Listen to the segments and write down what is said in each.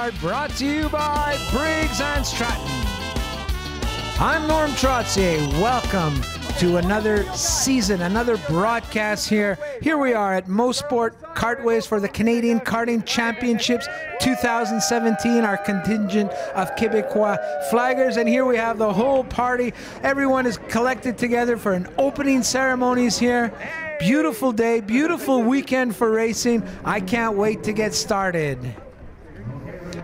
start, brought to you by Briggs and Stratton. I'm Norm Trottier. Welcome to another season, another broadcast here. Here we are at Mosport Kartways for the Canadian Karting Championships 2017, our contingent of Quebecois flaggers. And here we have the whole party. Everyone is collected together for an opening ceremonies here. Beautiful day, beautiful weekend for racing. I can't wait to get started.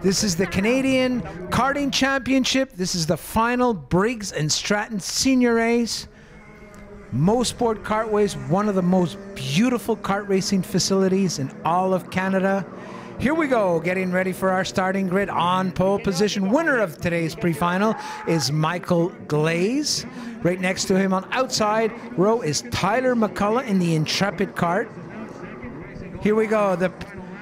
This is the Canadian Karting Championship. This is the final Briggs and Stratton senior race. Mosport Kartways, one of the most beautiful kart racing facilities in all of Canada. Here we go, getting ready for our starting grid. On pole position, winner of today's pre-final is Michael Glaze. Right next to him on outside row is Tyler McCullough in the Intrepid kart. Here we go, the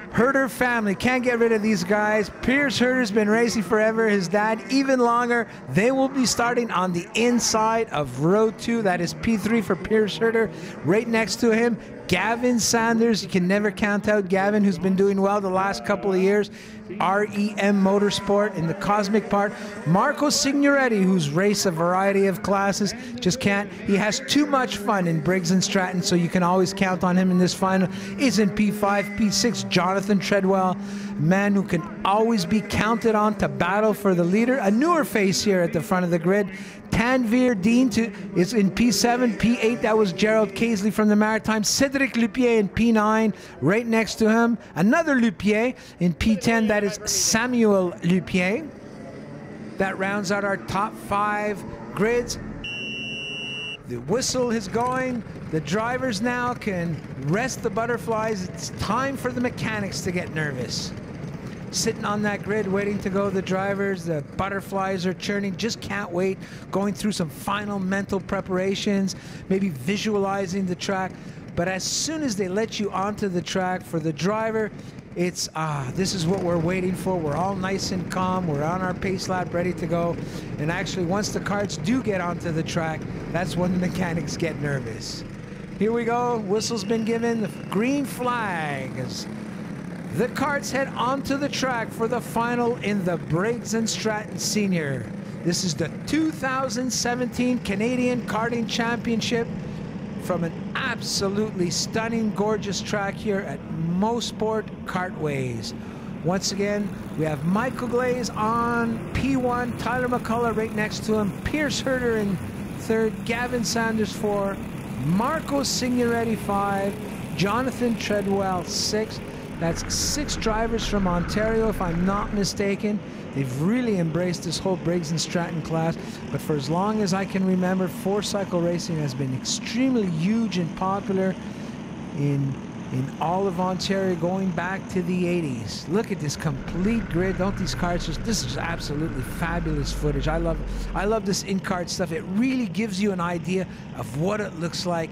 Herder family, can't get rid of these guys. Pierce Herder's been racing forever, his dad even longer. They will be starting on the inside of row 2. That is P3 for Pierce Herder. Right next to him, Gavin Sanders. You can never count out Gavin, who's been doing well the last couple of years. REM Motorsport in the Cosmic part. Marco Signoretti, who's raced a variety of classes, just can't. He has too much fun in Briggs and Stratton, so you can always count on him in this final. Is in P5, P6, Jonathan Treadwell, man who can always be counted on to battle for the leader. A newer face here at the front of the grid. Tanvir Dean is in P7, P8, that was Gerald Casely from the Maritime. Cedric Lupier in P9, right next to him. Another Lupier in P10, that is Samuel Lupier. That rounds out our top 5 grids. The whistle is going. The drivers now can rest the butterflies. It's time for the mechanics to get nervous. Sitting on that grid waiting to go, the drivers, the butterflies are churning, just can't wait, going through some final mental preparations, maybe visualizing the track. But as soon as they let you onto the track, for the driver, it's this is what we're waiting for. We're all nice and calm, we're on our pace lap ready to go. And actually, once the karts do get onto the track, that's when the mechanics get nervous. Here we go, whistle's been given, the green flag is the karts head onto the track for the final in the Briggs and Stratton Senior. This is the 2017 Canadian Karting Championship from an absolutely stunning, gorgeous track here at Mosport Kartways. Once again, we have Michael Glaze on P1, Tyler McCullough right next to him, Pierce Herder in 3rd, Gavin Sanders 4, Marco Signoretti 5, Jonathan Treadwell 6. That's 6 drivers from Ontario, if I'm not mistaken. They've really embraced this whole Briggs and Stratton class. But for as long as I can remember, 4-cycle racing has been extremely huge and popular in all of Ontario, going back to the 80s. Look at this complete grid. Don't these karts just, this is absolutely fabulous footage. I love this in-kart stuff. It really gives you an idea of what it looks like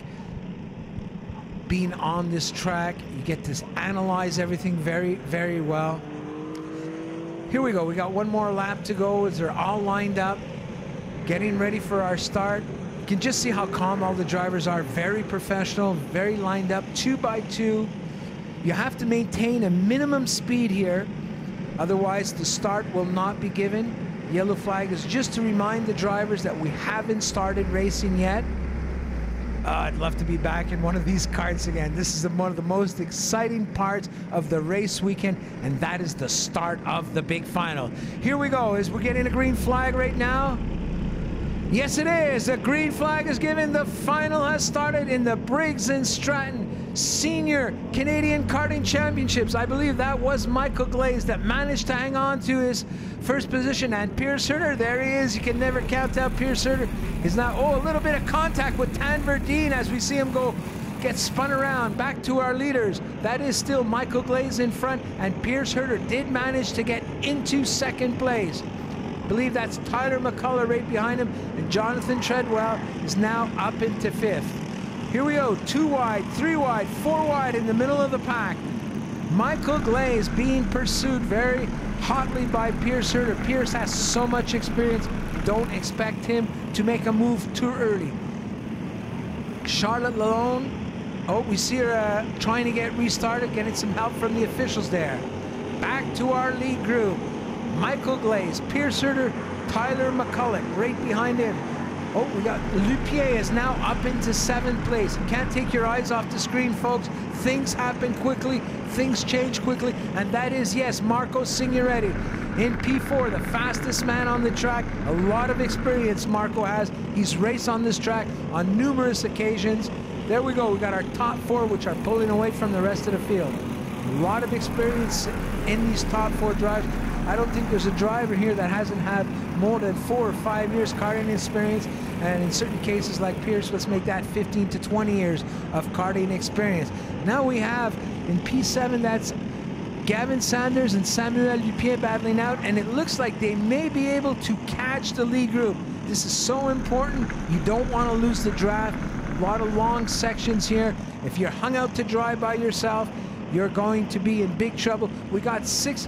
being on this track. You get to analyze everything very, very well. Here we go. We got one more lap to go as they're all lined up, getting ready for our start. You can just see how calm all the drivers are. Very professional, very lined up, 2 by 2. You have to maintain a minimum speed here, otherwise the start will not be given. Yellow flag is just to remind the drivers that we haven't started racing yet. I'd love to be back in one of these karts again. This is one of the most exciting parts of the race weekend, and that is the start of the big final. Here we go. Is we're getting a green flag right now? Yes, it is. The green flag is given. The final has started in the Briggs and Stratton Senior Canadian Karting Championships. I believe that was Michael Glaze that managed to hang on to his first position. And Pierce Herder, there he is. You can never count out Pierce Herder. He's now, a little bit of contact with Tanvir Dean as we see him go, get spun around. Back to our leaders. That is still Michael Glaze in front, and Pierce Herder did manage to get into 2nd place. I believe that's Tyler McCullough right behind him, and Jonathan Treadwell is now up into 5th. Here we go, 2 wide, 3 wide, 4 wide in the middle of the pack. Michael Glaze being pursued very hotly by Pierce Herder. Pierce has so much experience. Don't expect him to make a move too early. Charlotte Lalonde, we see her trying to get restarted, getting some help from the officials there. Back to our lead group. Michael Glaze, Pierce Herter, Tyler McCulloch right behind him. Oh, we got Lupier is now up into 7th place. You can't take your eyes off the screen, folks. Things happen quickly, things change quickly, and that is, yes, Marco Signoretti in P4, the fastest man on the track. A lot of experience Marco has. He's raced on this track on numerous occasions. There we go. We got our top 4, which are pulling away from the rest of the field. A lot of experience in these top 4 drives. I don't think there's a driver here that hasn't had more than 4 or 5 years karting experience, and in certain cases like Pierce, let's make that 15 to 20 years of karting experience. Now we have in P7, that's Gavin Sanders and Samuel Lupier battling out, and it looks like they may be able to catch the lead group. This is so important. You don't want to lose the draft. A lot of long sections here. If you're hung out to dry by yourself, you're going to be in big trouble. We got six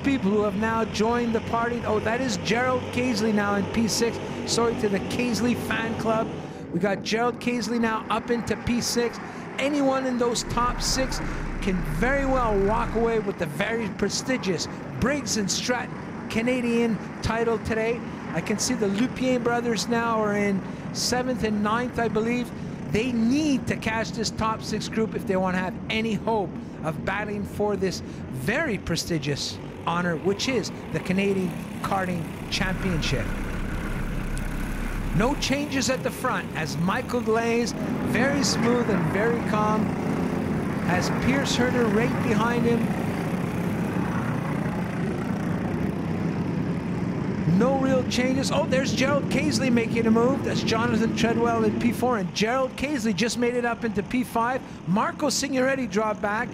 people who have now joined the party. Oh, that is Gerald Casely now in P6. Sorry to the Casely fan club. We got Gerald Casely now up into P6. Anyone in those top 6 can very well walk away with the very prestigious Briggs and Stratton Canadian title today. I can see the Lupier brothers now are in 7th and 9th, I believe. They need to catch this top 6 group if they want to have any hope of battling for this very prestigious honor, which is the Canadian Karting Championship. No changes at the front as Michael Glaze, very smooth and very calm, has Pierce Herter right behind him. No real changes. Oh, there's Gerald Casely making a move. That's Jonathan Treadwell in P4, and Gerald Casely just made it up into P5. Marco Signoretti dropped back.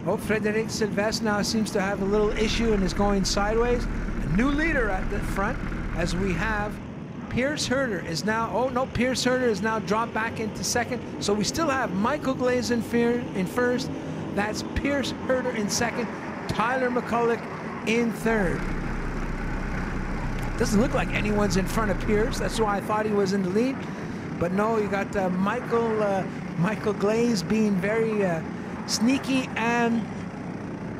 Oh, Frederic Sylvestre now seems to have a little issue and is going sideways. A new leader at the front as we have Pierce Herter is now, oh no, Pierce Herter is now dropped back into 2nd. So we still have Michael Glaze in 1st. That's Pierce Herter in 2nd. Tyler McCulloch in 3rd. Doesn't look like anyone's in front of Pierce. That's why I thought he was in the lead. But no, you got Michael Glaze being very sneaky and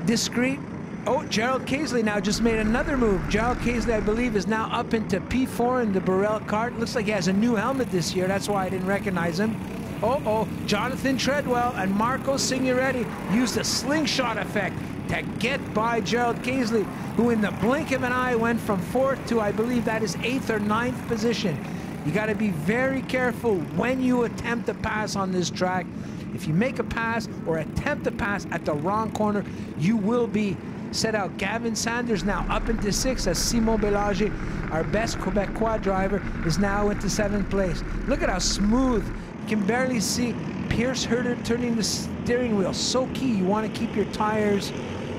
discreet. Oh, Gerald Casely now just made another move. Gerald Casely, I believe, is now up into P4 in the Burrell kart. Looks like he has a new helmet this year. That's why I didn't recognize him. Oh, Jonathan Treadwell and Marco Signoretti used a slingshot effect to get by Gerald Casely, who in the blink of an eye went from 4th to, I believe that is 8th or 9th position. You got to be very careful when you attempt to pass on this track. If you make a pass or attempt to pass at the wrong corner, you will be set out. Gavin Sanders now up into 6th as Simon Bélanger, our best Quebecois driver, is now into 7th place. Look at how smooth. You can barely see Pierce Herter turning the steering wheel. So key. You want to keep your tires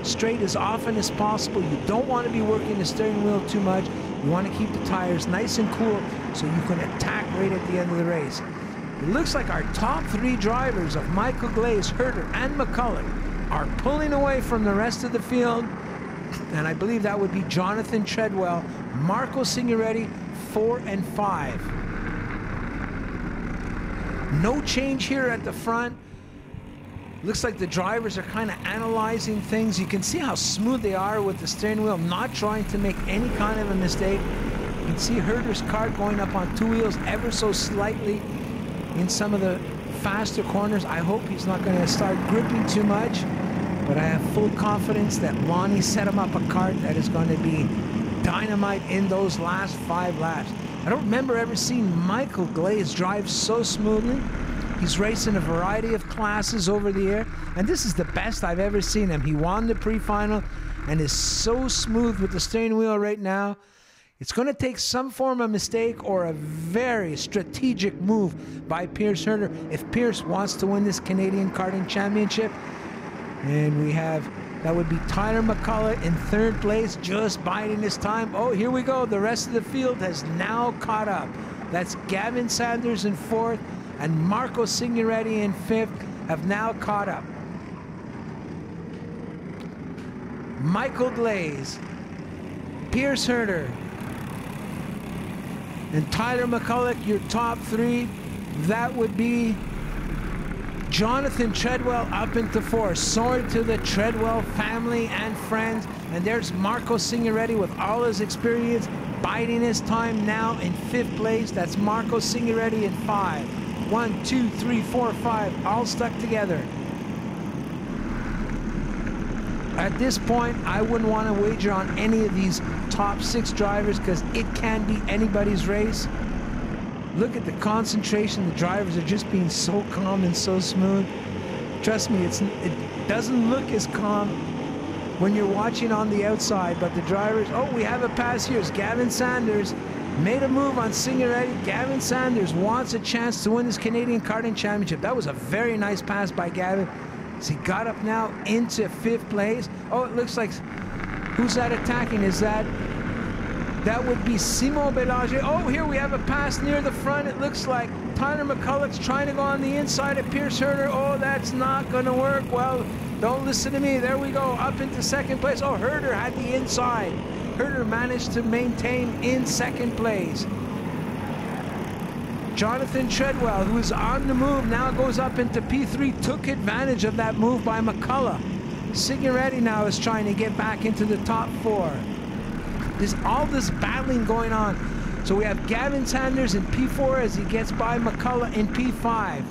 straight as often as possible. You don't want to be working the steering wheel too much. You want to keep the tires nice and cool so you can attack right at the end of the race. It looks like our top 3 drivers of Michael Glaze, Herter, and McCulloch are pulling away from the rest of the field, and I believe that would be Jonathan Treadwell, Marco Signoretti, 4 and 5. No change here at the front. Looks like the drivers are kind of analyzing things. You can see how smooth they are with the steering wheel, not trying to make any kind of a mistake. You can see Herter's kart going up on 2 wheels ever so slightly in some of the faster corners. I hope he's not going to start gripping too much, but I have full confidence that Lonnie set him up a kart that is going to be dynamite in those last 5 laps. I don't remember ever seeing Michael Glaze drive so smoothly. He's racing a variety of classes over the year, and this is the best I've ever seen him. He won the pre-final and is so smooth with the steering wheel right now. It's going to take some form of mistake or a very strategic move by Pierce Herter if Pierce wants to win this Canadian Karting Championship. And we have, that would be Tyler McCulloch in 3rd place, just biding his time. Oh, here we go. The rest of the field has now caught up. That's Gavin Sanders in 4th and Marco Signoretti in 5th have now caught up. Michael Glaze, Pierce Herter, and Tyler McCulloch, your top 3. That would be Jonathan Treadwell up into 4. Sword to the Treadwell family and friends. And there's Marco Signoretti with all his experience, biding his time now in 5th place. That's Marco Signoretti in 5. 1, 2, 3, 4, 5, all stuck together. At this point, I wouldn't want to wager on any of these top 6 drivers because it can be anybody's race. Look at the concentration. The drivers are just being so calm and so smooth. Trust me, it doesn't look as calm when you're watching on the outside, but the drivers, oh, we have a pass here. It's Gavin Sanders. Made a move on Signoretti. Gavin Sanders wants a chance to win this Canadian Karting Championship. That was a very nice pass by Gavin. As he got up now into 5th place. Oh, it looks like, who's that attacking? Is that would be Simon Belanger. Oh, here we have a pass near the front. It looks like Tyler McCulloch's trying to go on the inside of Pierce Herter. Oh, that's not going to work. Well, don't listen to me. There we go, up into 2nd place. Oh, Herter had the inside. Herter managed to maintain in 2nd place. Jonathan Treadwell, who is on the move, now goes up into P3, took advantage of that move by McCulloch. Signoretti now is trying to get back into the top 4. There's all this battling going on. So we have Gavin Sanders in P4 as he gets by McCulloch in P5.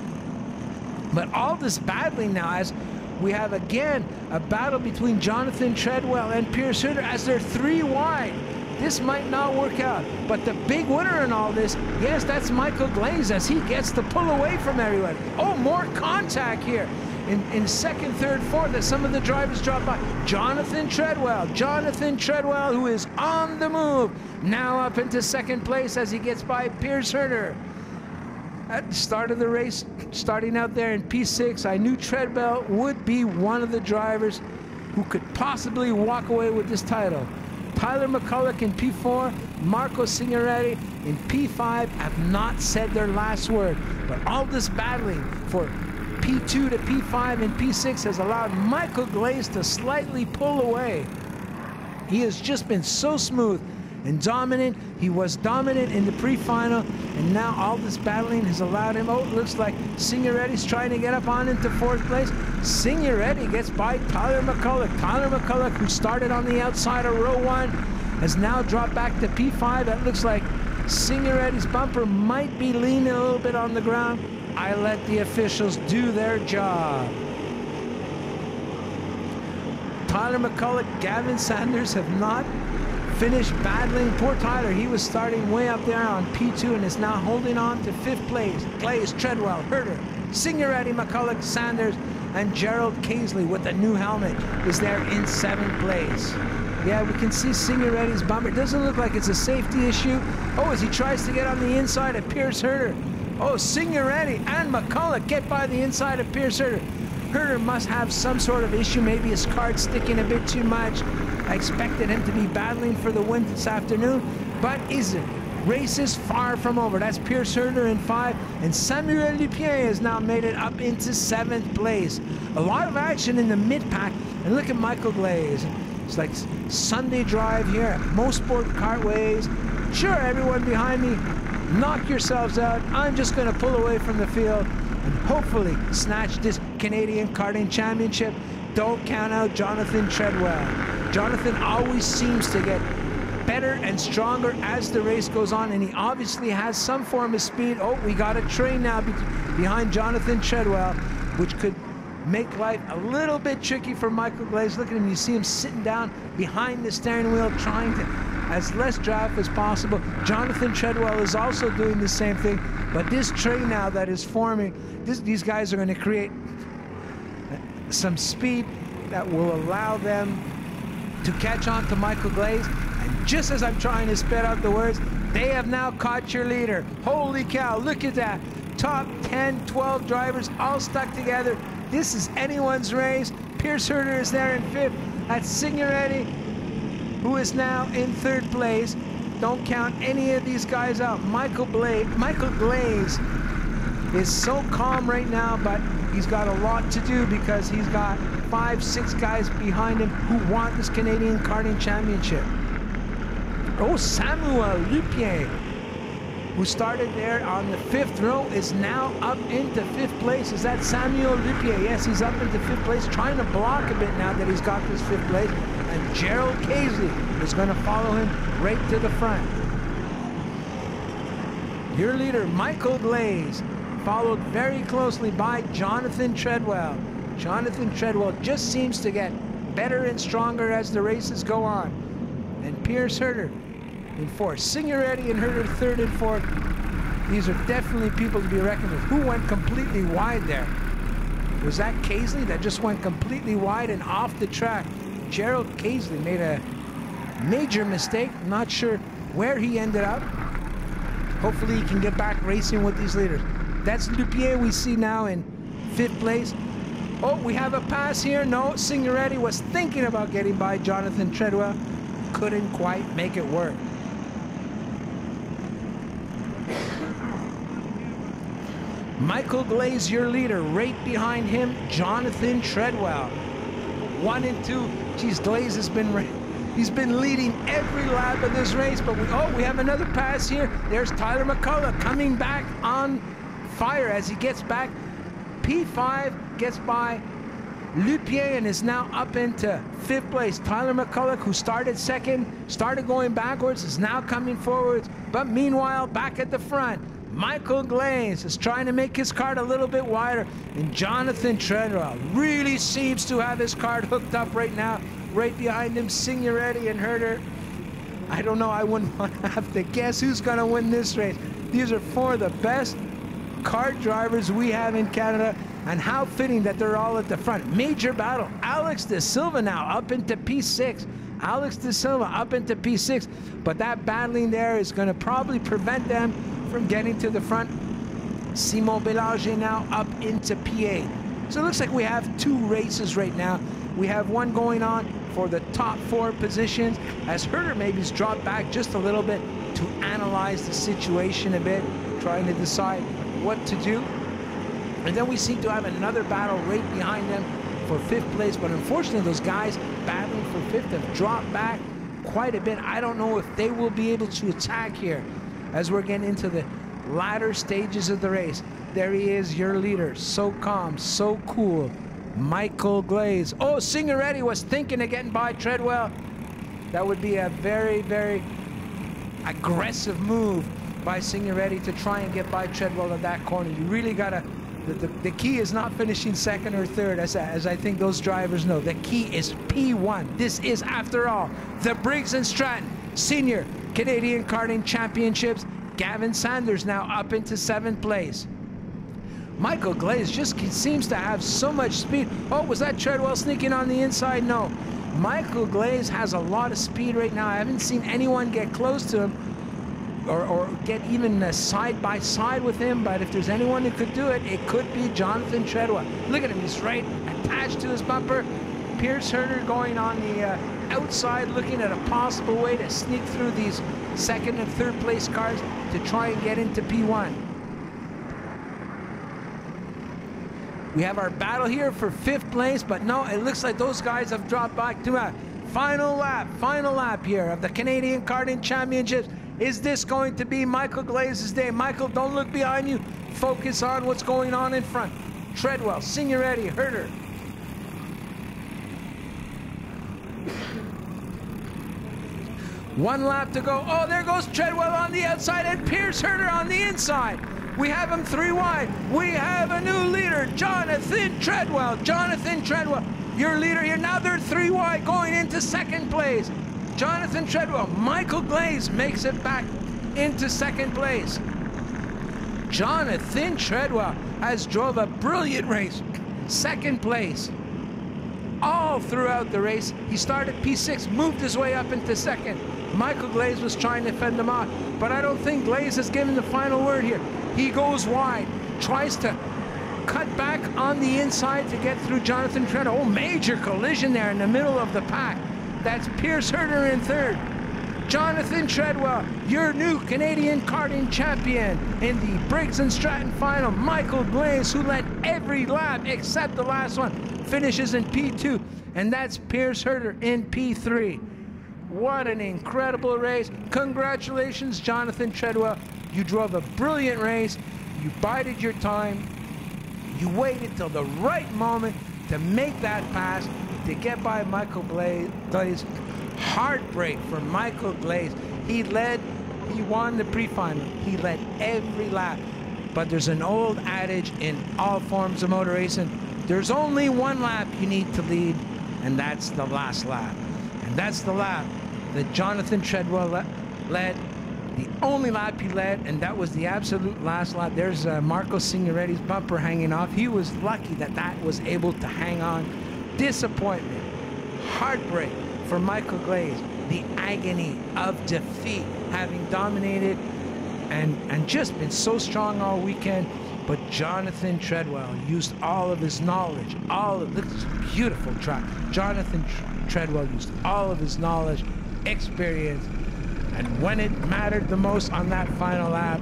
But all this battling now as we have again a battle between Jonathan Treadwell and Pierce Herter as they're 3 wide. This might not work out. But the big winner in all this, yes, that's Michael Glaze as he gets to pull away from everyone. Oh, more contact here. In 2nd, 3rd, 4th, as some of the drivers drop by. Jonathan Treadwell, who is on the move, now up into 2nd place as he gets by Pierce Herter. At the start of the race, starting out there in P6, I knew Treadwell would be one of the drivers who could possibly walk away with this title. Tyler McCulloch in P4, Marco Signoretti in P5 have not said their last word. But all this battling for P2 to P5 and P6 has allowed Michael Glaze to slightly pull away. He has just been so smooth and dominant. He was dominant in the pre-final, and now all this battling has allowed him. Oh, it looks like Signoretti's trying to get up on into 4th place. Signoretti gets by Tyler McCulloch. Tyler McCulloch, who started on the outside of row 1, has now dropped back to P5. That looks like Signoretti's bumper might be leaning a little bit on the ground. I let the officials do their job. Tyler McCulloch, Gavin Sanders have not finished battling. Poor Tyler, he was starting way up there on P2 and is now holding on to 5th place. Glaze, Treadwell, Herter, Signoretti, McCulloch, Sanders, and Gerald Casely with the new helmet is there in 7th place. Yeah, we can see Signoretti's bumper. It doesn't look like it's a safety issue. Oh, as he tries to get on the inside of Pierce Herter. Oh, Signoretti and McCulloch get by the inside of Pierce Herter. Herter must have some sort of issue, maybe his card's sticking a bit too much. I expected him to be battling for the win this afternoon, but isn't. Race is far from over. That's Pierce Herter in 5, and Samuel Lupien has now made it up into 7th place. A lot of action in the mid-pack, and look at Michael Glaze. It's like Sunday drive here at Mosport Kartways. Sure, everyone behind me, knock yourselves out. I'm just going to pull away from the field and hopefully snatch this Canadian Karting Championship. Don't count out Jonathan Treadwell. Jonathan always seems to get better and stronger as the race goes on, and he obviously has some form of speed. Oh, we got a train now behind Jonathan Treadwell, which could make life a little bit tricky for Michael Glaze. Look at him, you see him sitting down behind the steering wheel trying to as less draft as possible. Jonathan Treadwell is also doing the same thing, but this train now that is forming, these guys are going to create some speed that will allow them to catch on to Michael Glaze. And just as I'm trying to spit out the words, they have now caught your leader. Holy cow, look at that. Top 10, 12 drivers all stuck together. This is anyone's race. Pierce Herter is there in 5th. That's Signoretti, who is now in 3rd place. Don't count any of these guys out. Michael Glaze is so calm right now, but he's got a lot to do because he's got 5, 6 guys behind him who want this Canadian Karting Championship. Oh, Samuel Lupien who started there on the 5th row, is now up into 5th place. Is that Samuel Lupier? Yes, he's up into 5th place, trying to block a bit now that he's got this 5th place. And Gerald Casey is going to follow him right to the front. Your leader, Michael Glaze, followed very closely by Jonathan Treadwell. Jonathan Treadwell just seems to get better and stronger as the races go on. And Pierce Herter in 4th. Signoretti and Herter 3rd and 4th. These are definitely people to be reckoned with. Who went completely wide there? Was that Casey that just went completely wide and off the track? Gerald Casey made a major mistake. I'm not sure where he ended up. Hopefully he can get back racing with these leaders. That's Lupier we see now in 5th place. Oh, we have a pass here. No, Signoretti was thinking about getting by Jonathan Treadwell. Couldn't quite make it work. Michael Glaze, your leader. Right behind him, Jonathan Treadwell. 1 and 2. Geez, Glaze has been he's been leading every lap of this race, but we have another pass here. There's Tyler McCullough coming back on fire as he gets back. P5 gets by Lupier and is now up into 5th place. Tyler McCullough, who started 2nd, started going backwards, is now coming forwards. But meanwhile, back at the front, Michael Glaze is trying to make his cart a little bit wider. And Jonathan Treadwell really seems to have his cart hooked up right now. Right behind him, Signoretti and Herter. I don't know, I wouldn't want to have to guess who's going to win this race. These are 4 of the best kart drivers we have in Canada, and how fitting that they're all at the front. Major battle. Alex De Silva now up into P6. Alex De Silva up into P6, but that battling there is going to probably prevent them from getting to the front. Simon Belanger now up into P8. So it looks like we have 2 races right now. We have one going on for the top 4 positions, as Herter maybe's dropped back just a little bit to analyze the situation a bit, trying to decide what to do. And then we seem to have another battle right behind them for 5th place, but unfortunately those guys battling for 5th have dropped back quite a bit. I don't know if they will be able to attack here as we're getting into the latter stages of the race. There he is, your leader, so calm, so cool, Michael Glaze. Oh, Signoretti was thinking of getting by Treadwell. That would be a very, very aggressive move by Signoretti to try and get by Treadwell at that corner. You really gotta, the key is not finishing 2nd or 3rd, as I think those drivers know. The key is P1. This is, after all, the Briggs and Stratton Senior Canadian Karting Championships. Gavin Sanders now up into 7th place. Michael Glaze just seems to have so much speed. Oh, was that Treadwell sneaking on the inside? No. Michael Glaze has a lot of speed right now. I haven't seen anyone get close to him or get even side by side with him, but if there's anyone who could do it, it could be Jonathan Treadwell. Look at him, he's right attached to his bumper. Pierce Herter going on the outside, looking at a possible way to sneak through these 2nd and 3rd place cars to try and get into P1. We have our battle here for 5th place, but no, it looks like those guys have dropped back to a final lap here of the Canadian Karting Championships. Is this going to be Michael Glaze's day? Michael, don't look behind you. Focus on what's going on in front. Treadwell, Signoretti, Herter. One lap to go. Oh, there goes Treadwell on the outside and Pierce Herter on the inside. We have him 3 wide. We have a new leader, Jonathan Treadwell. Jonathan Treadwell, your leader here. Now they're 3 wide going into 2nd place. Jonathan Treadwell. Michael Glaze makes it back into 2nd place. Jonathan Treadwell has drove a brilliant race. 2nd place. All throughout the race, he started P6, moved his way up into 2nd. Michael Glaze was trying to fend him off, but I don't think Glaze has given the final word here. He goes wide, tries to cut back on the inside to get through Jonathan Treadwell. Oh, major collision there in the middle of the pack. That's Pierce Herter in 3rd. Jonathan Treadwell, your new Canadian Karting champion in the Briggs and Stratton final. Michael Glaze, who led every lap except the last one, finishes in P2, and that's Pierce Herter in P3. What an incredible race. Congratulations, Jonathan Treadwell. You drove a brilliant race. You bided your time. You waited till the right moment to make that pass, to get by Michael Glaze. Heartbreak for Michael Glaze. He won the pre-final. He led every lap. But there's an old adage in all forms of motor racing. There's only one lap you need to lead, and that's the last lap. And that's the lap that Jonathan Treadwell led. The only lap he led, and that was the absolute last lap. There's Marco Signoretti's bumper hanging off. He was lucky that that was able to hang on. Disappointment, heartbreak for Michael Glaze. The agony of defeat, having dominated and just been so strong all weekend. But Jonathan Treadwell used all of his knowledge, this is a beautiful track. Jonathan Treadwell used all of his knowledge, experience, and when it mattered the most on that final lap,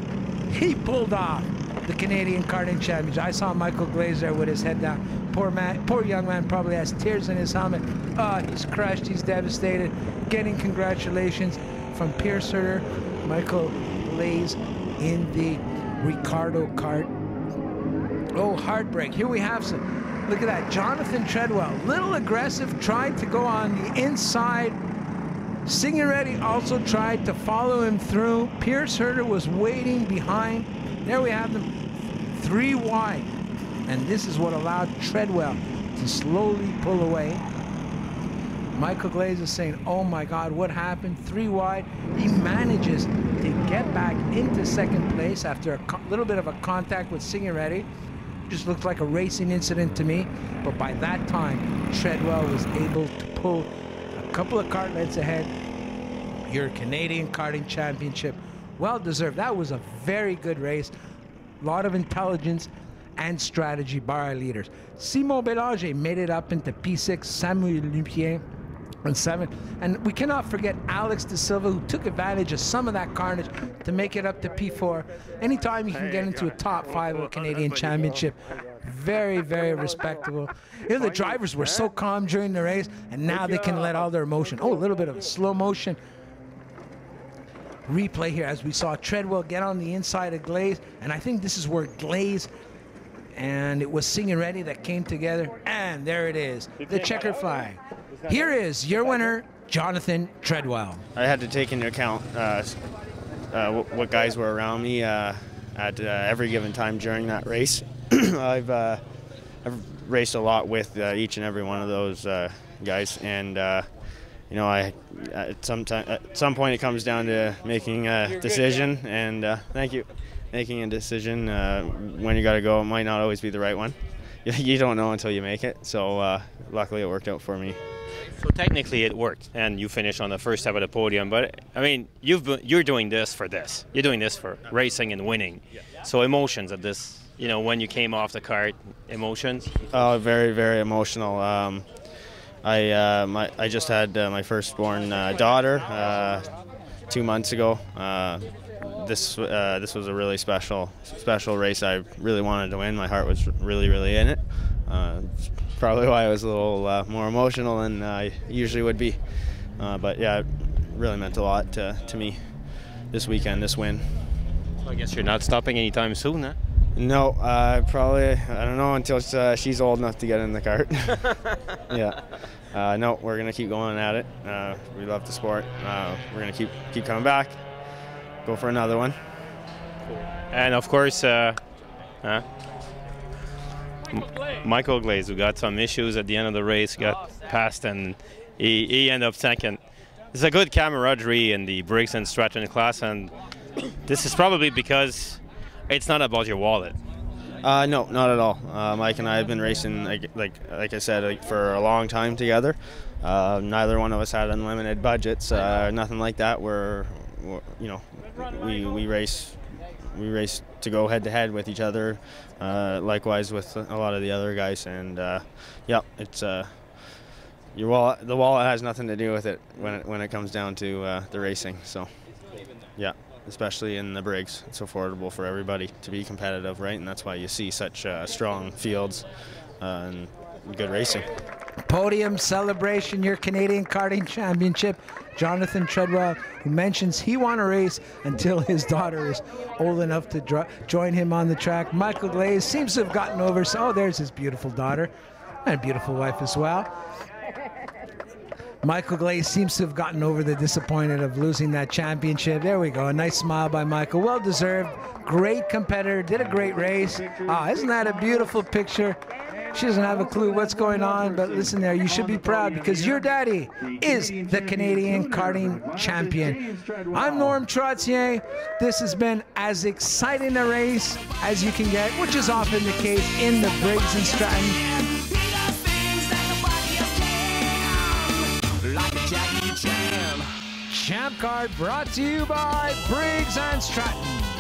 he pulled off the Canadian Karting Championship. I saw Michael Glaze there with his head down. Poor young man probably has tears in his helmet. Oh, he's crushed, he's devastated. Getting congratulations from Pierce Herter, Michael Glaze in the Ricardo kart. Oh, heartbreak. Here we have some. Look at that. Jonathan Treadwell, little aggressive, tried to go on the inside. Signoretti also tried to follow him through. Pierce Herter was waiting behind. There we have them, 3 wide. And this is what allowed Treadwell to slowly pull away. Michael Glaze is saying, oh my God, what happened? 3 wide. He manages to get back into second place after a little bit of a contact with Signoretti. Just looked like a racing incident to me. But by that time, Treadwell was able to pull a couple of kart lengths ahead. Your Canadian Karting Championship, well deserved. That was a very good race. A lot of intelligence and strategy by our leaders. Simon Bélanger made it up into P6, Samuel Lupien in 7. And we cannot forget Alex De Silva, who took advantage of some of that carnage to make it up to P4. Anytime you can get into a top 5 of a Canadian Championship, very, very respectable. You know, the drivers were so calm during the race, and now they can let all their emotion. Oh, a little bit of a slow motion replay here as we saw Treadwell get on the inside of Glaze, and I think this is where Glaze and it was Signoretti that came together, and there it is, the checkered flag. Here is your winner, Jonathan Treadwell. I had to take into account what guys were around me at every given time during that race. I've raced a lot with each and every one of those guys, and you know, at some point it comes down to making a decision, and thank you. Making a decision when you got to go, it might not always be the right one. You don't know until you make it. So luckily, it worked out for me. So technically, it worked, and you finished on the first step of the podium. But I mean, you're doing this for this. You're doing this for racing and winning. So emotions at this, you know, when you came off the kart, emotions. Oh, very, very emotional. I just had my firstborn daughter 2 months ago. This was a really special race. I really wanted to win. My heart was really, really in it. Probably why I was a little more emotional than I usually would be. But yeah, it really meant a lot to me this weekend, this win. So I guess you're not stopping anytime soon, huh? No, probably, I don't know, until she's old enough to get in the cart. Yeah. No, we're going to keep going at it. We love the sport. We're going to keep coming back. Go for another one. And of course, Michael Glaze, who got some issues at the end of the race, got passed, and he ended up second. It's a good camaraderie in the Briggs and Stratton class, and this is probably because it's not about your wallet. No, not at all. Mike and I have been racing, like I said, for a long time together. Neither one of us had unlimited budgets, nothing like that. You know, we race to go head to head with each other. Likewise with a lot of the other guys, and yeah, it's your wallet. The wallet has nothing to do with it when it comes down to the racing. So yeah, especially in the Briggs, it's affordable for everybody to be competitive, right? And that's why you see such strong fields. And good racing. Podium celebration, your Canadian Karting Championship. Jonathan Treadwell, who mentions he won a race until his daughter is old enough to join him on the track. Michael Glaze seems to have gotten over, so there's his beautiful daughter and a beautiful wife as well. Michael Glaze seems to have gotten over the disappointment of losing that championship. There we go, a nice smile by Michael, well deserved, great competitor, did a great race. Isn't that a beautiful picture? She doesn't have a clue what's going on, but listen there, you should be proud because your daddy is the Canadian Karting Champion. I'm Norm Trottier. This has been as exciting a race as you can get, which is often the case in the Briggs and Stratton. Champ Card brought to you by Briggs and Stratton.